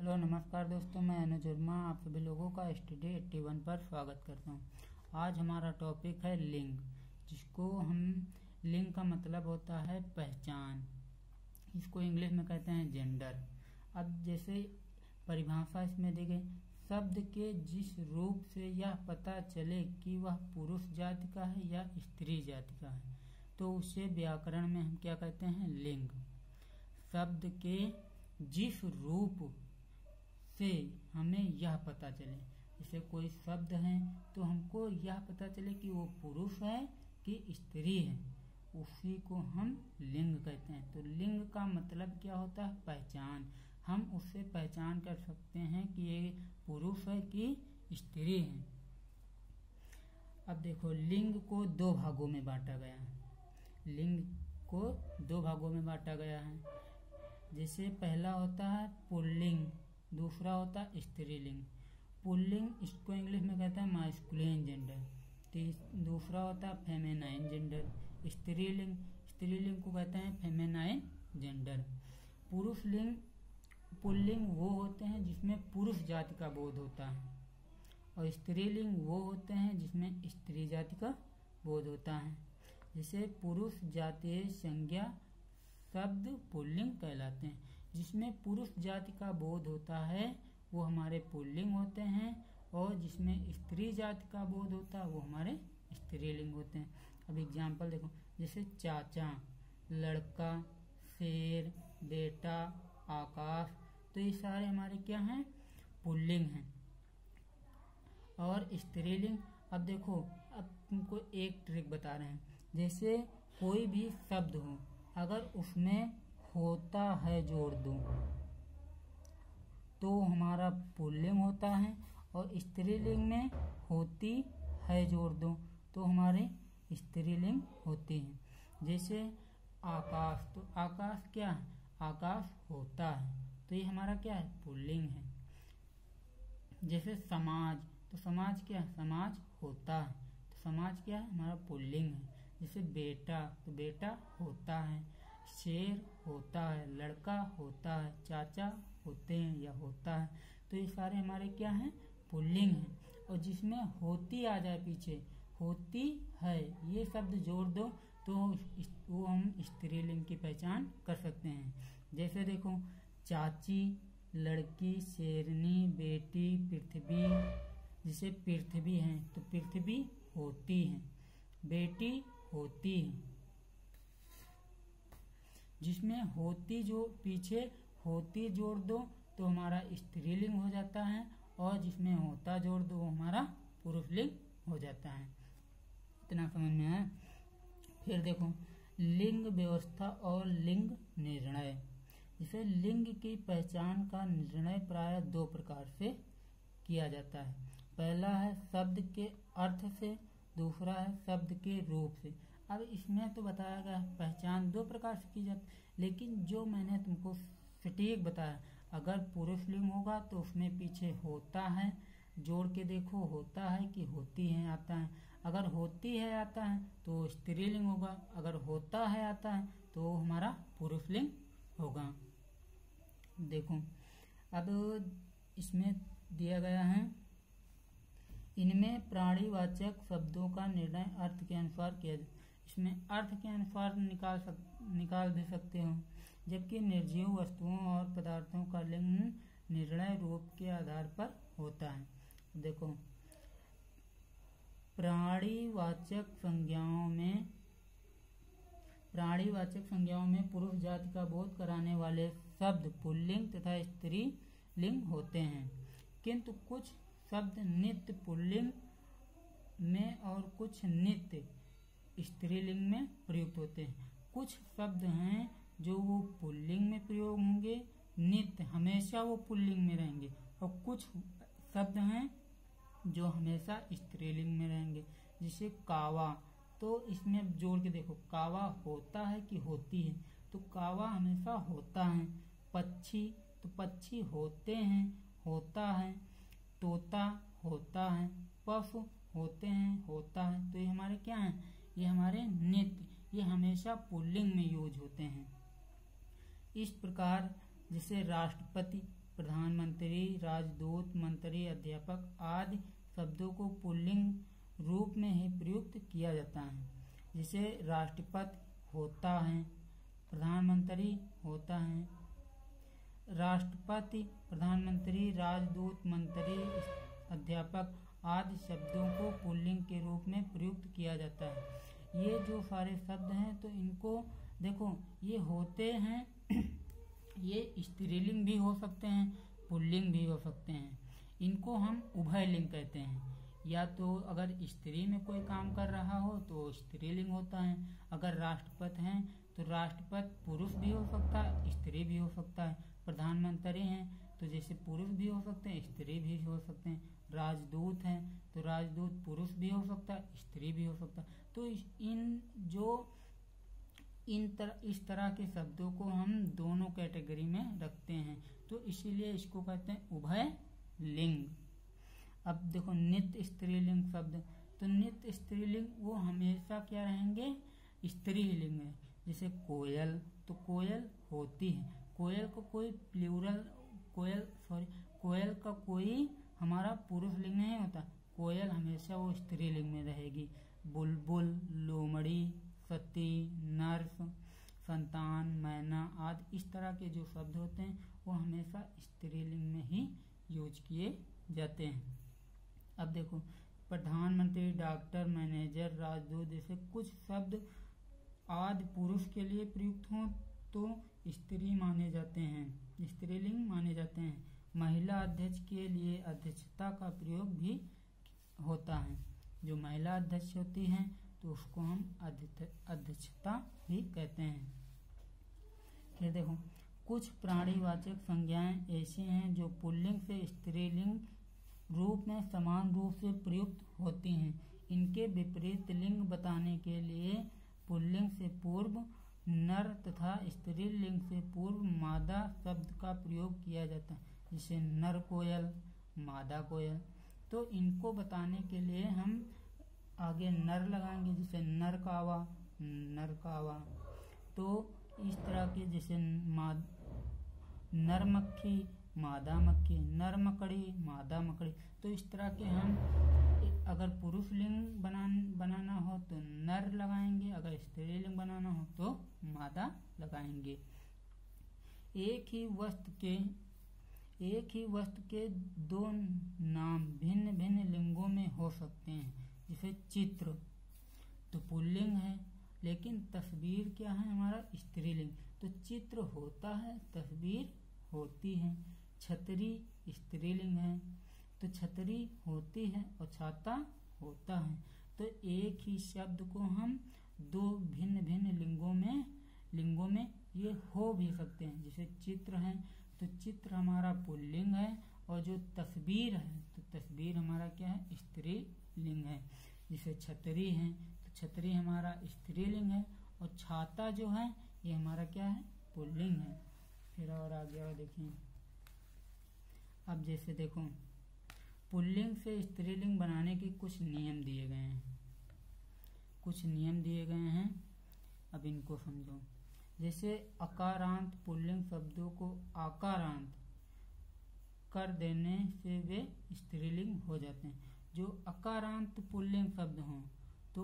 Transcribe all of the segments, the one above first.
Hello नमस्कार दोस्तों, मैं अनुज वर्मा आप सभी लोगों का स्टडी 81 पर स्वागत करता हूं। आज हमारा टॉपिक है लिंग, जिसको हम लिंग का मतलब होता है पहचान। इसको इंग्लिश में कहते हैं जेंडर। अब जैसे परिभाषा इसमें दी गई, शब्द के जिस रूप से यह पता चले कि वह पुरुष जाति का है या स्त्री जाति का है, तो उसे व्याकरण में हम क्या कहते हैं, लिंग। शब्द के जिस रूप से हमें यह पता चले, जैसे कोई शब्द है तो हमको यह पता चले कि वो पुरुष है कि स्त्री है, उसी को हम लिंग कहते हैं। तो लिंग का मतलब क्या होता है, पहचान। हम उससे पहचान कर सकते हैं कि ये पुरुष है कि स्त्री है। अब देखो, लिंग को दो भागों में बांटा गया है। लिंग को दो भागों में बांटा गया है। जैसे पहला होता है पुल्लिंग, दूसरा होता है स्त्रीलिंग। पुल्लिंग इसको इंग्लिश में कहते हैं मास्कुलिन जेंडर। दूसरा होता है फेमेनाइन जेंडर। स्त्रीलिंग को कहते हैं फेमेनाइन जेंडर। पुल्लिंग वो होते हैं जिसमें पुरुष जाति का बोध होता है, और स्त्रीलिंग वो होते हैं जिसमें स्त्री जाति का बोध होता है। जैसे पुरुष जातीय संज्ञा शब्द पुल्लिंग कहलाते हैं। जिसमें पुरुष जाति का बोध होता है वो हमारे पुल्लिंग होते हैं, और जिसमें स्त्री जाति का बोध होता है वो हमारे स्त्रीलिंग होते हैं। अब एग्जाम्पल देखो, जैसे चाचा, लड़का, शेर, बेटा, आकाश, तो ये सारे हमारे क्या हैं, पुल्लिंग हैं। और स्त्रीलिंग, अब देखो, अब तुमको एक ट्रिक बता रहे हैं। जैसे कोई भी शब्द हो, अगर उसमें होता है जोड़ दो तो हमारा पुल्लिंग होता है, और स्त्रीलिंग में होती है जोड़ दो तो हमारे स्त्रीलिंग होती है। जैसे आकाश, तो आकाश क्या है, आकाश होता है, तो ये हमारा क्या है, पुल्लिंग है। जैसे समाज, तो समाज क्या है, समाज होता है, तो समाज क्या है, हमारा पुल्लिंग है। जैसे बेटा, तो बेटा होता है। शेर होता है, लड़का होता है, चाचा होते हैं या होता है, तो ये सारे हमारे क्या हैं, पुल्लिंग हैं। और जिसमें होती आ जाए पीछे, होती है, ये शब्द जोड़ दो तो वो हम स्त्रीलिंग की पहचान कर सकते हैं। जैसे देखो, चाची, लड़की, शेरनी, बेटी, पृथ्वी। जैसे पृथ्वी है तो पृथ्वी होती है, बेटी होती है। जिसमें होती जो पीछे होती जोड़ दो तो हमारा स्त्रीलिंग हो जाता है, और जिसमें होता जोड़ दो वो हमारा पुरुषलिंग हो जाता है। इतना समझ में है। फिर देखो, लिंग व्यवस्था और लिंग निर्णय। जैसे लिंग की पहचान का निर्णय प्राय दो प्रकार से किया जाता है। पहला है शब्द के अर्थ से, दूसरा है शब्द के रूप से। अब इसमें तो बताया गया पहचान दो प्रकार से की जाती, लेकिन जो मैंने तुमको सटीक बताया, अगर पुरुषलिंग होगा तो उसमें पीछे होता है जोड़ के देखो, होता है कि होती है आता है। अगर होती है आता है तो स्त्रीलिंग होगा, अगर होता है आता है तो हमारा पुरुषलिंग होगा। देखो, अब इसमें दिया गया है, इनमें प्राणीवाचक शब्दों का निर्णय अर्थ के अनुसार किया जाए। इसमें अर्थ के अनुसार निकाल भी सकते हो, जबकि निर्जीव वस्तुओं और पदार्थों का लिंग निर्णय रूप के आधार पर होता है। देखो, प्राणीवाचक संज्ञाओं में पुरुष जाति का बोध कराने वाले शब्द पुल्लिंग तथा स्त्रीलिंग होते हैं, किंतु कुछ शब्द नित्य पुल्लिंग में और कुछ नित्य स्त्रीलिंग में प्रयुक्त होते हैं। कुछ शब्द हैं जो वो पुल्लिंग में प्रयोग होंगे, नित्य हमेशा वो पुल्लिंग में रहेंगे, और कुछ शब्द हैं जो हमेशा स्त्रीलिंग में रहेंगे। जैसे कावा, तो इसमें जोड़ के देखो, कावा होता है कि होती है, तो कावा हमेशा होता है। पक्षी, तो पक्षी होते हैं, होता है। तोता होता है, पशु होते हैं, होता है। तो ये हमारे क्या हैं, ये हमारे नित्य, ये हमेशा पुल्लिंग में यूज होते हैं। इस प्रकार जैसे राष्ट्रपति, प्रधानमंत्री, राजदूत, मंत्री, अध्यापक आदि शब्दों को पुल्लिंग रूप में ही प्रयुक्त किया जाता है। जैसे राष्ट्रपति होता है, प्रधानमंत्री होता है, राष्ट्रपति, प्रधानमंत्री, राजदूत, मंत्री, अध्यापक आदि शब्दों को पुल्लिंग के रूप में प्रयुक्त किया जाता है। ये जो सारे शब्द हैं तो इनको देखो, ये होते हैं ये स्त्रीलिंग भी हो सकते हैं, पुल्लिंग भी हो सकते हैं। इनको हम उभयलिंग कहते हैं। या तो अगर स्त्री में कोई काम कर रहा हो तो स्त्रीलिंग होता है। अगर राष्ट्रपति हैं तो राष्ट्रपति पुरुष भी हो सकता है, स्त्री भी हो सकता है। प्रधानमंत्री हैं तो जैसे पुरुष भी हो सकते हैं, स्त्री भी हो सकते हैं। राजदूत हैं तो राजदूत पुरुष भी हो सकता है, स्त्री भी हो सकता है। तो इस तरह के शब्दों को हम दोनों कैटेगरी में रखते हैं, तो इसीलिए इसको कहते हैं उभय लिंग। अब देखो नित्य स्त्रीलिंग शब्द, तो नित्य स्त्रीलिंग वो हमेशा क्या रहेंगे, स्त्रीलिंग है। जैसे कोयल, तो कोयल होती है, कोयल को कोई प्लूरल, कोयल का कोई हमारा पुरुष लिंग नहीं होता, कोयल हमेशा वो स्त्रीलिंग में रहेगी। बुलबुल, लोमड़ी, सती, नर्स, संतान, मैना आदि इस तरह के जो शब्द होते हैं वो हमेशा स्त्रीलिंग में ही यूज किए जाते हैं। अब देखो प्रधानमंत्री, डॉक्टर, मैनेजर, राजदूत जैसे कुछ शब्द आदि पुरुष के लिए प्रयुक्त हों तो स्त्री माने जाते हैं, स्त्रीलिंग माने जाते हैं। महिला अध्यक्ष के लिए अध्यक्षता का प्रयोग भी होता है। जो महिला अध्यक्ष होती हैं तो उसको हम अध्यक्षता भी कहते हैं। फिर देखो कुछ प्राणीवाचक संज्ञाएं ऐसी हैं जो पुल्लिंग से स्त्रीलिंग रूप में समान रूप से प्रयुक्त होती हैं। इनके विपरीत लिंग बताने के लिए पुल्लिंग से पूर्व नर तथा स्त्रीलिंग से पूर्व मादा शब्द का प्रयोग किया जाता है, जैसे नर कोयल, मादा कोयल। तो इनको बताने के लिए हम आगे नर लगाएंगे, जैसे नर कावा, नर कावा। तो इस तरह के जैसे नर मक्खी, मादा मक्खी, नर मकड़ी, मादा मकड़ी। तो इस तरह के हम अगर पुरुष लिंग बनाना हो तो नर लगाएंगे, अगर स्त्रीलिंग बनाना हो तो मादा लगाएंगे। एक ही वस्तु के दो नाम भिन्न भिन्न लिंगों में हो सकते हैं। जैसे चित्र तो पुल्लिंग है, लेकिन तस्वीर क्या है हमारा, स्त्रीलिंग। तो चित्र होता है, तस्वीर होती है। छतरी स्त्रीलिंग है, तो छतरी होती है और छाता होता है। तो एक ही शब्द को हम दो भिन्न भिन्न लिंगों में ये हो भी सकते हैं। जैसे चित्र है तो चित्र हमारा पुल्लिंग है, और जो तस्वीर है तो तस्वीर हमारा क्या है, स्त्रीलिंग है। जैसे छतरी है तो छतरी हमारा स्त्रीलिंग है, और छाता जो है ये हमारा क्या है, पुल्लिंग है। फिर और आगे और देखिए, अब जैसे देखो पुल्लिंग से स्त्रीलिंग बनाने के कुछ नियम दिए गए हैं, अब इनको समझो। जैसे अकारांत पुल्लिंग शब्दों को आकारांत कर देने से वे स्त्रीलिंग हो जाते हैं। जो अकारांत पुल्लिंग शब्द हों तो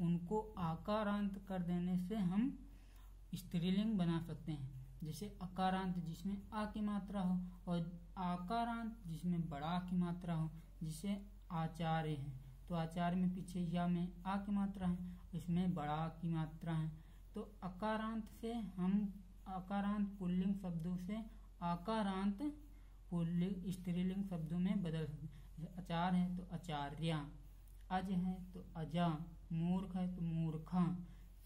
उनको आकारांत कर देने से हम स्त्रीलिंग बना सकते हैं। जैसे अकारांत जिसमें आ की मात्रा हो, और आकारांत जिसमें बड़ा की मात्रा हो। जैसे आचार्य है तो आचार्य में पीछे या में आ की मात्रा है, इसमें बड़ा की मात्रा है। तो अकारांत से हम अकारांत पुल्लिंग शब्दों से आकारांत पुल्लिंग स्त्रीलिंग शब्दों में बदल सकते हैं। आचार्य है तो आचार्या, अज है तो अजा, मूर्ख है तो मूर्खा,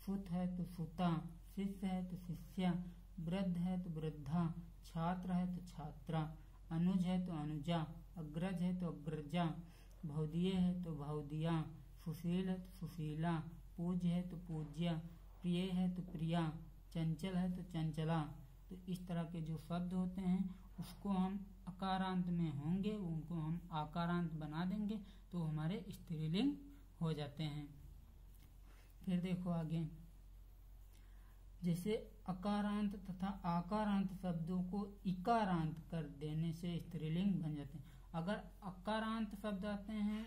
सुत है तो सुता, शिष्य है तो शिष्या, वृद्ध है तो वृद्धा, छात्र है तो छात्रा, अनुज है तो अनुजा, अग्रज है तो अग्रजा, भौदीय है तो भौदिया, सुशील है तो सुशीला, पूज्य है तो पूज्या, प्रिय है तो प्रिया, चंचल है तो चंचला। तो इस तरह के जो शब्द होते हैं उसको हम अकारांत में होंगे, उनको हम आकारांत बना देंगे तो हमारे स्त्रीलिंग हो जाते हैं। फिर देखो आगे, जैसे अकारांत तथा आकारांत शब्दों को इकारांत कर देने से स्त्रीलिंग बन जाते हैं। अगर अकारांत शब्द आते हैं,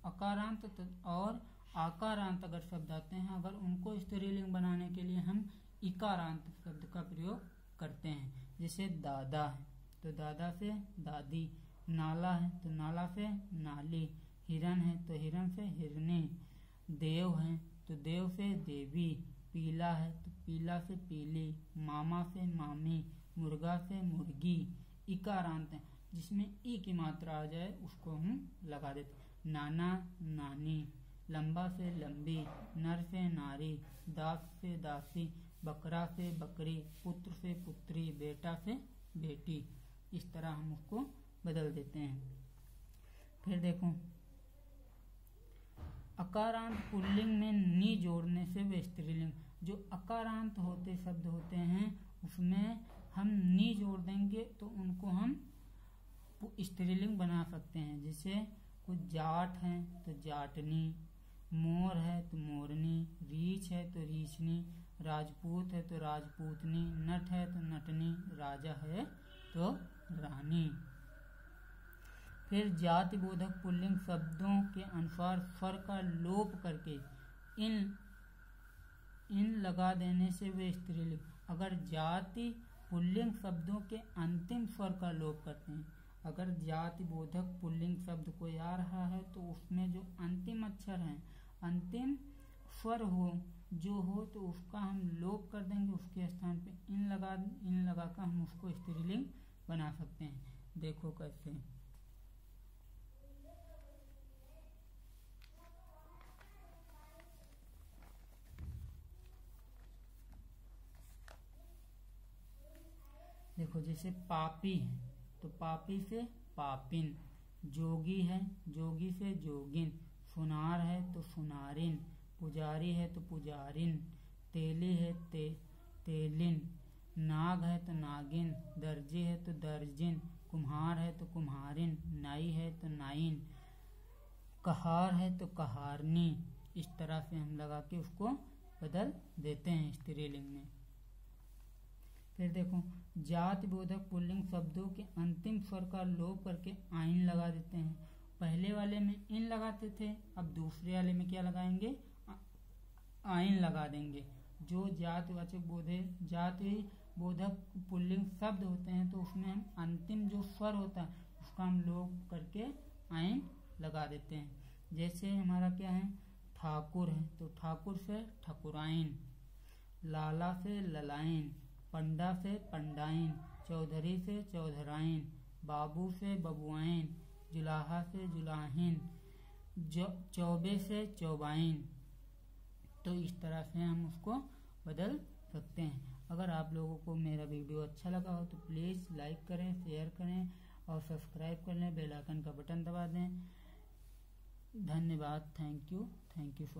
अकारांत और आकारांत अगर शब्द आते हैं, अगर उनको स्त्रीलिंग बनाने के लिए हम इकारांत शब्द का प्रयोग करते हैं। जैसे दादा है तो दादा से दादी, नाला है तो नाला से नाली, हिरन है तो हिरन से हिरनी, देव है तो देव से देवी, पीला है तो पीला से पीली, मामा से मामी, मुर्गा से मुर्गी। इकारांत है जिसमें ई की मात्रा आ जाए उसको हम लगा देते। नाना नानी, लंबा से लंबी, नर से नारी, दास से दासी, बकरा से बकरी, पुत्र से पुत्री, बेटा से बेटी। इस तरह हम उसको बदल देते हैं। फिर देखो, अकारांत पुल्लिंग में नी जोड़ने से वे स्त्रीलिंग। जो अकारांत होते शब्द होते हैं उसमें हम नी जोड़ देंगे तो उनको हम स्त्रीलिंग बना सकते हैं। जैसे कुछ जाट है तो जाटनी, मोर है तो मोरनी, रीछ है तो रीछनी, राजपूत है तो राजपूतनी, नट है तो नटनी, राजा है तो रानी। फिर जाति बोधक पुल्लिंग शब्दों के अनुसार स्वर का लोप करके इन लगा देने से वे स्त्रीलिंग। अगर जाति पुल्लिंग शब्दों के अंतिम स्वर का लोप करते हैं, अगर जाति बोधक पुल्लिंग शब्द कोई आ रहा है तो उसमें जो अंतिम अक्षर है, अंतिम स्वर हो जो हो तो उसका हम लोप कर देंगे, उसके स्थान पे इन लगाकर हम उसको स्त्रीलिंग बना सकते हैं। देखो कैसे। देखो जैसे पापी है तो पापी से पापिन, जोगी है जोगी से जोगिन, सुनार है तो सुनारिन, पुजारी है तो पुजारिन, तेली है तेलिन, नाग है तो नागिन, दर्जी है तो दर्जिन, कुम्हार है तो कुम्हारिन, नाई है तो नाइन, कहार है तो कहारनी। इस तरह से हम लगा के उसको बदल देते हैं स्त्रीलिंग में। फिर देखो, जाति बोधक पुल्लिंग शब्दों के अंतिम स्वर का लोप करके आइन लगा देते हैं। पहले वाले में इन लगाते थे, अब दूसरे वाले में क्या लगाएंगे, आइन लगा देंगे। जो जाति बोधक पुल्लिंग शब्द होते हैं तो उसमें हम अंतिम जो स्वर होता है उसका हम लोप करके आइन लगा देते हैं। जैसे हमारा क्या है, ठाकुर है तो ठाकुर से ठकुराइन, लाला से ललाइन, पंडा से पंडाइन, चौधरी से चौधराइन, बाबू से बबुआइन, जुलाहा से जुलाहिन, चौबे से चौबाइन। तो इस तरह से हम उसको बदल सकते हैं। अगर आप लोगों को मेरा वीडियो अच्छा लगा हो तो प्लीज़ लाइक करें, शेयर करें और सब्सक्राइब कर लें, बेल आइकन का बटन दबा दें। धन्यवाद। Thank you so